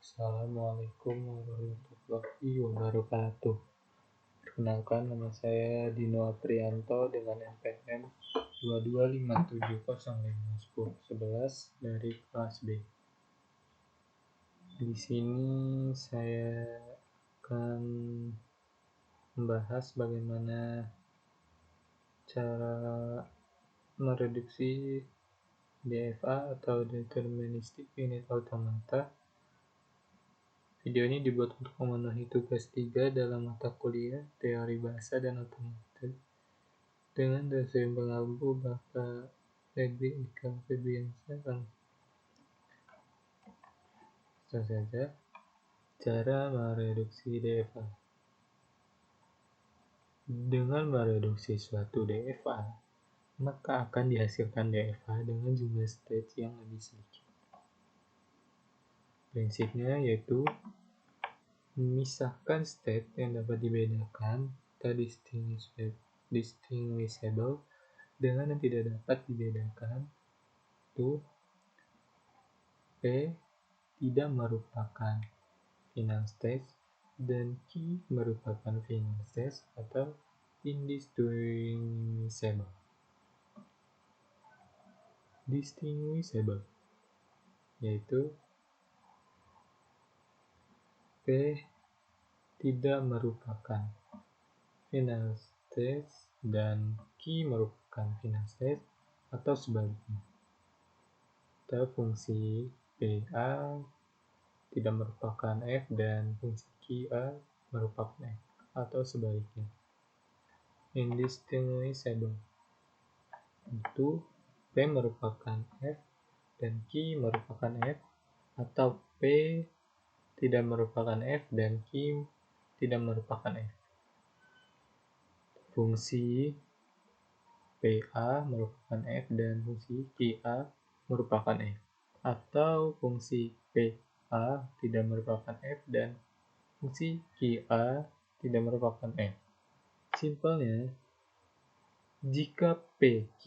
Assalamualaikum warahmatullahi wabarakatuh. Perkenalkan, nama saya Dino Aprianto dengan NPM 2257051011 dari kelas B. Di sini saya akan membahas bagaimana cara mereduksi DFA atau Deterministic Finite Automata. Video ini dibuat untuk memenuhi tugas 3 dalam mata kuliah Teori Bahasa dan Otomata dengan dosen pengampu Bapak Febri Eka Febriansyah. Langsung saja, cara mereduksi DFA. Dengan mereduksi suatu DFA, maka akan dihasilkan DFA dengan jumlah stage yang lebih sedikit. Prinsipnya yaitu memisahkan state yang dapat dibedakan atau distinguishable dengan yang tidak dapat dibedakan. Itu P tidak merupakan final stage dan Q merupakan final stage atau indistinguishable. Distinguishable yaitu P tidak merupakan final stage dan Q merupakan final stage atau sebaliknya. Atau fungsi PA tidak merupakan F dan fungsi QA merupakan F atau sebaliknya. Indistinguishable itu P merupakan F dan Q merupakan F atau P tidak merupakan F dan Q tidak merupakan F. Fungsi PA merupakan F dan fungsi QA merupakan F, atau fungsi PA tidak merupakan F dan fungsi QA tidak merupakan F. Simpelnya, jika PQ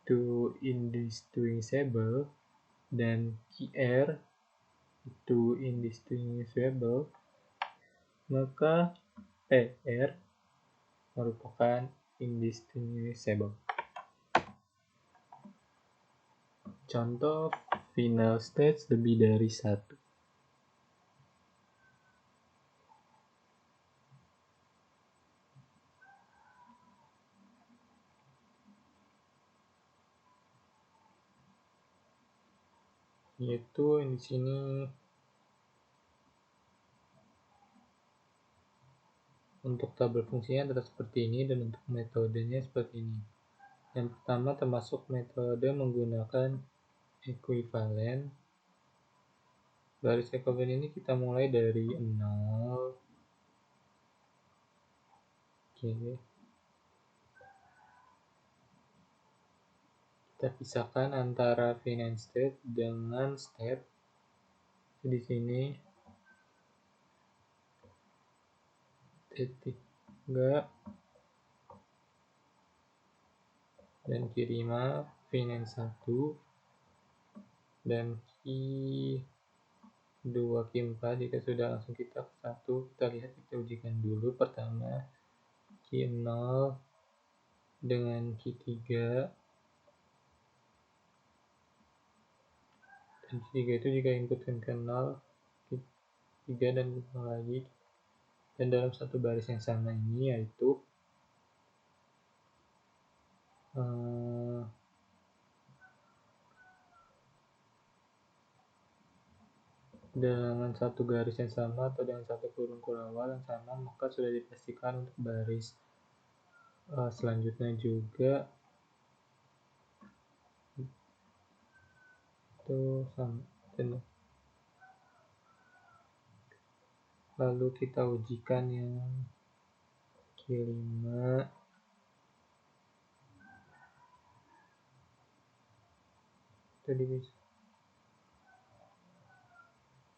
itu indistinguishable dan QR itu indistinguishable, maka PR merupakan indistinguishable. Contoh final stage lebih dari satu. Yaitu di sini untuk tabel fungsinya adalah seperti ini dan untuk metodenya seperti ini. Yang pertama termasuk metode menggunakan ekuivalen. Garis ekuivalen ini kita mulai dari 0. Oke. Kita pisahkan antara finite state dengan state. Di sini state 3 dan Q5 finite 1 dan Q2 Q4. Jika sudah langsung kita ke 1, kita lihat, kita ujikan dulu. Pertama Q0 dengan Q3 dan Q3 itu jika inputkan ke 0, Q3 dan 0 lagi, dan dalam satu baris yang sama ini, yaitu dengan satu garis yang sama atau dengan satu kurung kurawal yang sama, maka sudah dipastikan untuk baris selanjutnya juga itu sama. Lalu kita ujikan yang Q5.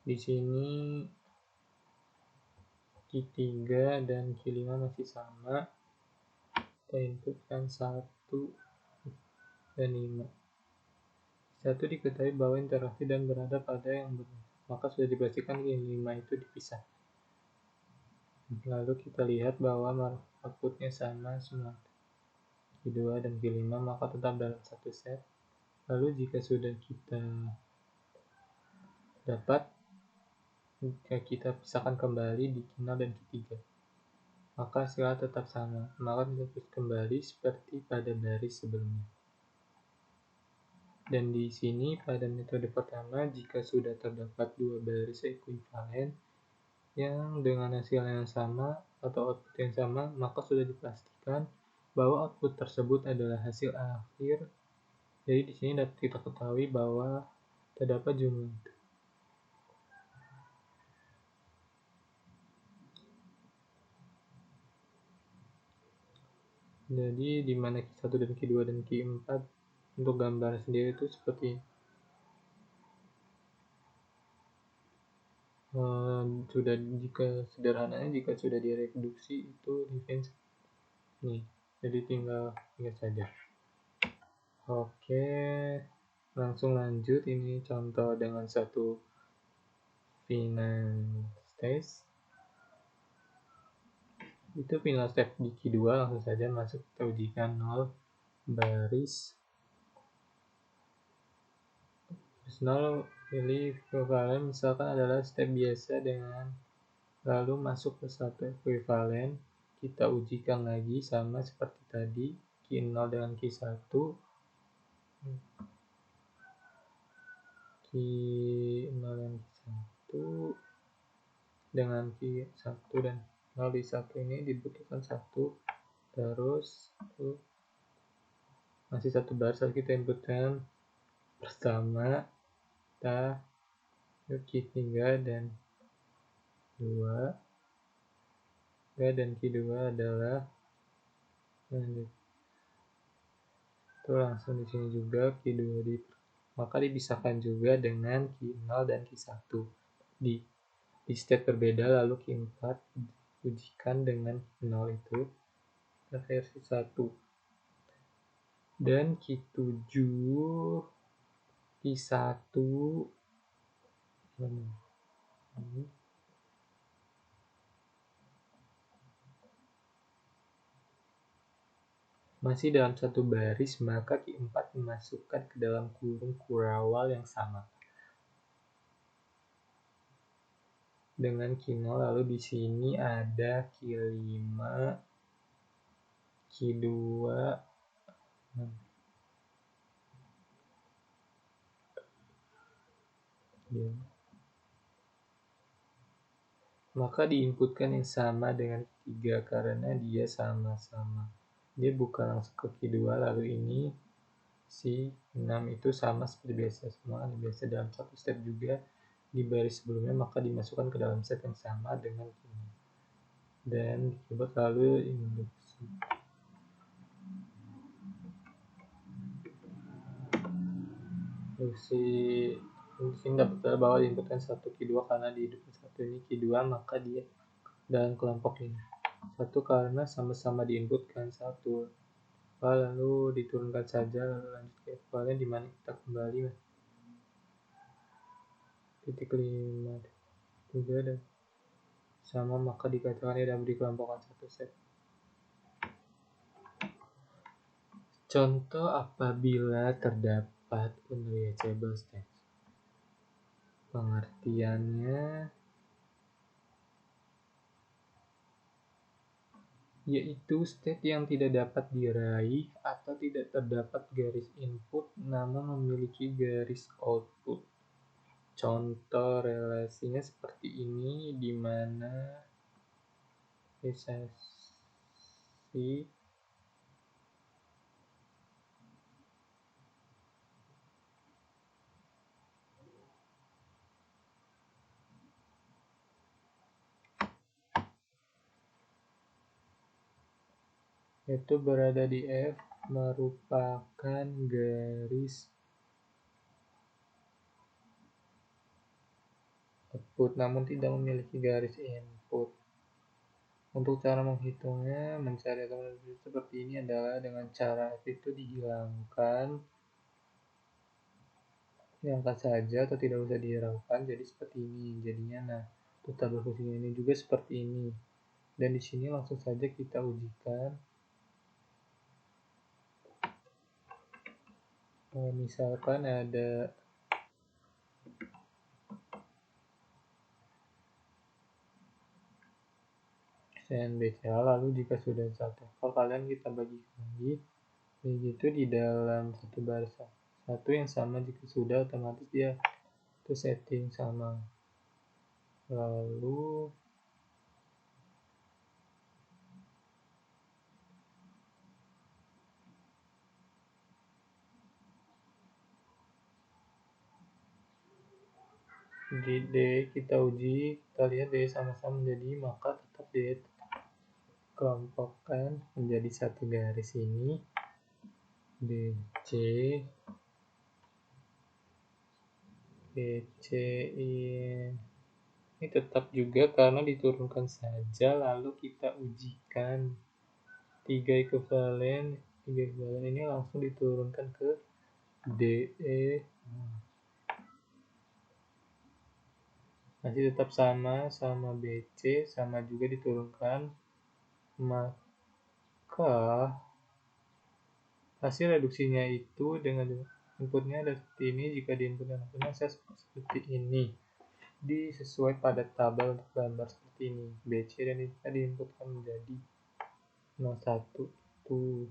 Di sini Q3 dan Q5 masih sama. Kita inputkan 1 dan 5. Satu diketahui bahwa interaksi dan berada pada yang benar, maka sudah dipastikan Q 5 itu dipisah. Lalu kita lihat bahwa outputnya sama semua, Q2 dan Q5, maka tetap dalam satu set. Lalu jika sudah kita dapat, kita pisahkan kembali di Q0 dan Q3, maka hasilnya tetap sama, maka kita kembali seperti pada baris sebelumnya. Dan di sini pada metode pertama, jika sudah terdapat dua baris ekuivalen yang dengan hasil yang sama atau output yang sama, maka sudah dipastikan bahwa output tersebut adalah hasil akhir. Jadi di sini dapat kita ketahui bahwa terdapat jumlah itu. Jadi di mana Q1 dan Q2 dan Q4 untuk gambar sendiri itu seperti sudah, jika sederhananya jika sudah direduksi itu defense nih, jadi tinggal saja. Oke, langsung lanjut. Ini contoh dengan satu final stage. Itu final step di Q2, langsung saja masuk, kita ujikan 0 baris 0, pilih equivalent, misalkan adalah step biasa dengan lalu masuk ke satu equivalent, kita ujikan lagi sama seperti tadi, Q0 dengan Q1, Q0 dan Q1 dengan Q1 dan 0 di 1 ini dibutuhkan 1, terus masih satu baris lagi kita inputkan bersama, kita Q3 dan 2, dan Q2 adalah lanjut. Itu langsung di sini juga Q2 maka dipisahkan juga dengan Q0 dan Q1 di state berbeda. Lalu Q4 ujikan dengan 0 itu ke versi 1, dan Q7 Q1 masih dalam satu baris, maka Q4 dimasukkan ke dalam kurung kurawal yang sama dengan Q0. Lalu di sini ada Q5, Q2, maka diinputkan yang sama dengan Q3 karena dia sama-sama, dia bukan langsung ke Q2. Lalu ini si 6 itu sama seperti biasa, semua biasa dalam satu step juga di baris sebelumnya, maka dimasukkan ke dalam set yang sama dengan ini dan dicoba lalu induksi. Di sini dapat bahwa diinputkan 1 Q2 karena di satu ini Q2, maka dia dalam kelompok ini 1 karena sama-sama diinputkan 1, lalu diturunkan saja. Lalu lanjut ke ekuivalen di mana kita kembali titik 5 juga dan sama, maka dikatakan dia dapat dikelompokkan satu set. Contoh apabila terdapat unreachable state. Pengertiannya yaitu state yang tidak dapat diraih atau tidak terdapat garis input namun memiliki garis output. Contoh relasinya seperti ini, di mana relasi itu berada di F merupakan garis output namun tidak memiliki garis input. Untuk cara menghitungnya, mencari atau seperti ini adalah dengan cara F itu dihilangkan diangkat saja atau tidak usah dihiraukan jadi seperti ini jadinya. Nah, untuk tabel fungsinya ini juga seperti ini, dan di sini langsung saja kita ujikan. Misalkan ada CNBCA, lalu jika sudah satu kalian kita bagi lagi begitu di dalam satu baris satu yang sama. Jika sudah, otomatis dia itu setting sama. Lalu di D kita uji, kita lihat D sama-sama menjadi, maka tetap D kelompokkan menjadi satu garis ini. BC ini tetap juga karena diturunkan saja, lalu kita ujikan 3 ekuivalen ini langsung diturunkan ke DE, masih tetap sama BC, sama juga diturunkan, maka hasil reduksinya itu dengan inputnya ada seperti ini. Jika di input dan outputnya saya seperti ini, sesuai pada tabel untuk gambar seperti ini. BC dan ini diinputkan menjadi 01 itu.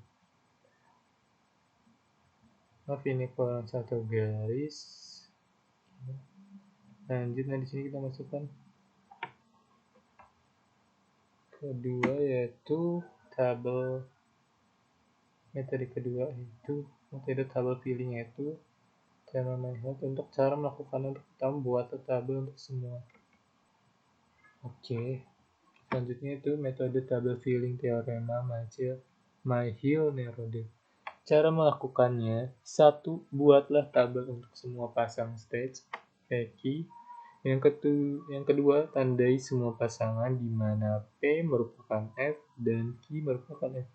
Maaf, ini kurang satu garis. Lanjut, nah di sini kita masukkan kedua, yaitu tabel metode kedua, itu metode tabel filling, yaitu cara melihat untuk cara melakukan untuk kita membuat tabel untuk semua. Oke, selanjutnya itu metode tabel filling teorema Myhill-Nerode. Cara melakukannya: 1. Buatlah tabel untuk semua pasang stage P. Yang kedua, tandai semua pasangan di mana P merupakan F dan Q merupakan F.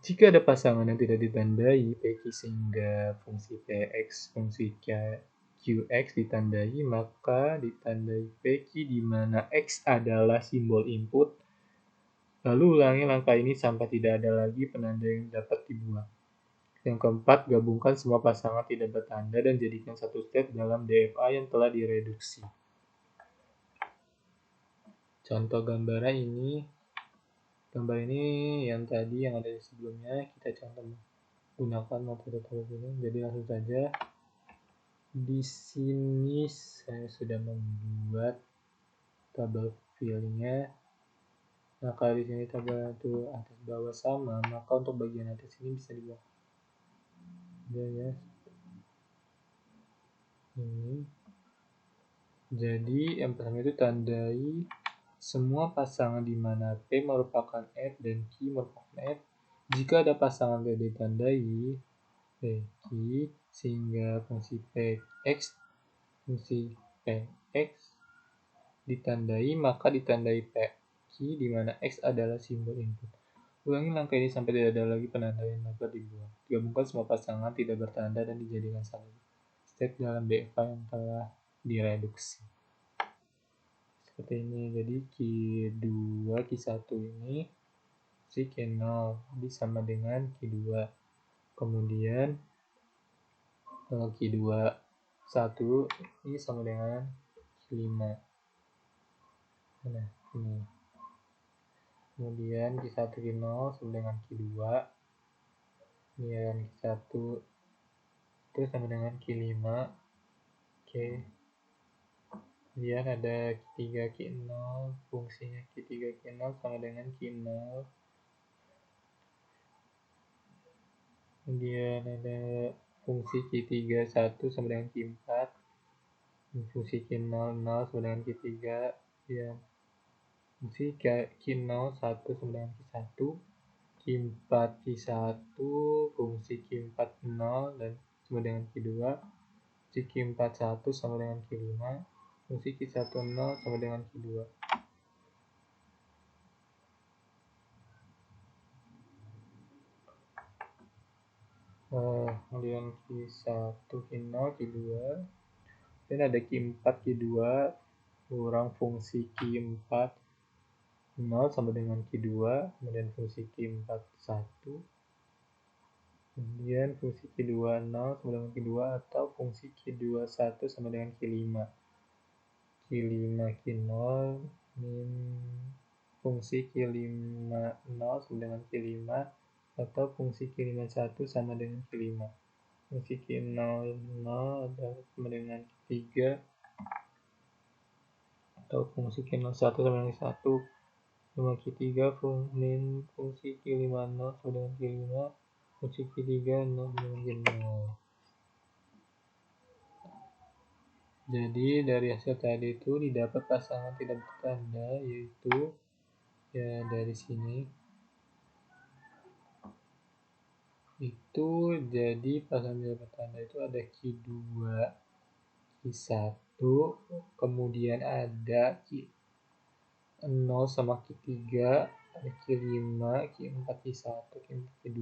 Jika ada pasangan yang tidak ditandai PQ sehingga fungsi PX, fungsi QX ditandai, maka ditandai PQ di mana X adalah simbol input. Lalu ulangi langkah ini sampai tidak ada lagi penanda yang dapat dibuat. Yang keempat, gabungkan semua pasangan tidak bertanda dan jadikan satu state dalam DFA yang telah direduksi. Contoh gambar ini yang tadi yang ada di sebelumnya, kita contoh gunakan metode tabel filling. Jadi langsung saja di sini saya sudah membuat tabel fillingnya. Nah, kalau di sini tabel itu atas bawah sama, maka untuk bagian atas ini bisa dibuat ya ini. Jadi yang pertama itu tandai semua pasangan di mana P merupakan F dan Q merupakan F. Jika ada pasangan tidak ditandai PQ sehingga fungsi PX, fungsi PX ditandai, maka ditandai PQ di mana X adalah simbol input. Ulangi langkah ini sampai tidak ada lagi penanda yang dapat dibuat. Gabungkan semua pasangan tidak bertanda dan dijadikan satu state dalam DFA yang telah direduksi. Seperti ini. Jadi Q2, Q1 ini si Q0 jadi sama dengan Q2. Kemudian Q2 1 ini sama dengan Q5. Nah, ini. Kemudian Q1 Q0 sama dengan Q2. Kemudian Q1 itu sama dengan Q5. Oke. Kemudian ada Q3 Q0, fungsinya Q3 Q0 sama dengan Q0. Kemudian ada fungsi Q3 1 sama dengan Q4. Fungsi Q0 0 sama dengan Q3. Ya. Fungsi Q0 1 sama dengan Q1. Q4 Q1, fungsi Q4 0 dan sama dengan Q2. Fungsi Q4 1 sama dengan Q5. Fungsi Q1 0 sama dengan Q2. kemudian Q1, Q0, Q2, dan ada Q4, Q2 kurang fungsi Q4 0 sama dengan Q2, kemudian fungsi Q4 1, kemudian fungsi Q2 0 sama dengan Q2 atau fungsi Q2 1 sama dengan Q5. Q5 Q0 min fungsi Q5 0 sama dengan Q5 atau fungsi Q5 1 sama dengan Q5. Fungsi Q0 0 adalah sama dengan Q3 atau fungsi Q0 1 sama dengan 1 sama Q3 min fungsi Q5 0 sama dengan Q5 fungsi Q3 0 sama dengan Q0. Jadi dari hasil tadi itu didapat pasangan tidak bertanda, yaitu ya dari sini itu jadi pasangan tidak bertanda itu ada Q2, Q1, kemudian ada Q0 sama Q3, ada Q5, Q4, Q1, Q4, Q2.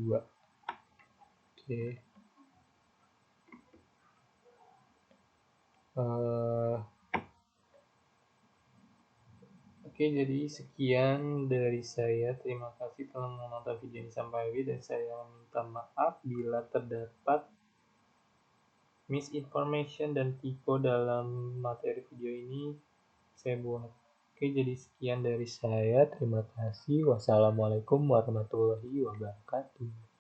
Oke, jadi sekian dari saya. Terima kasih telah menonton video ini sampai habis, dan saya minta maaf bila terdapat misinformation dan typo dalam materi video ini saya buat. Oke, jadi sekian dari saya. Terima kasih. Wassalamualaikum warahmatullahi wabarakatuh.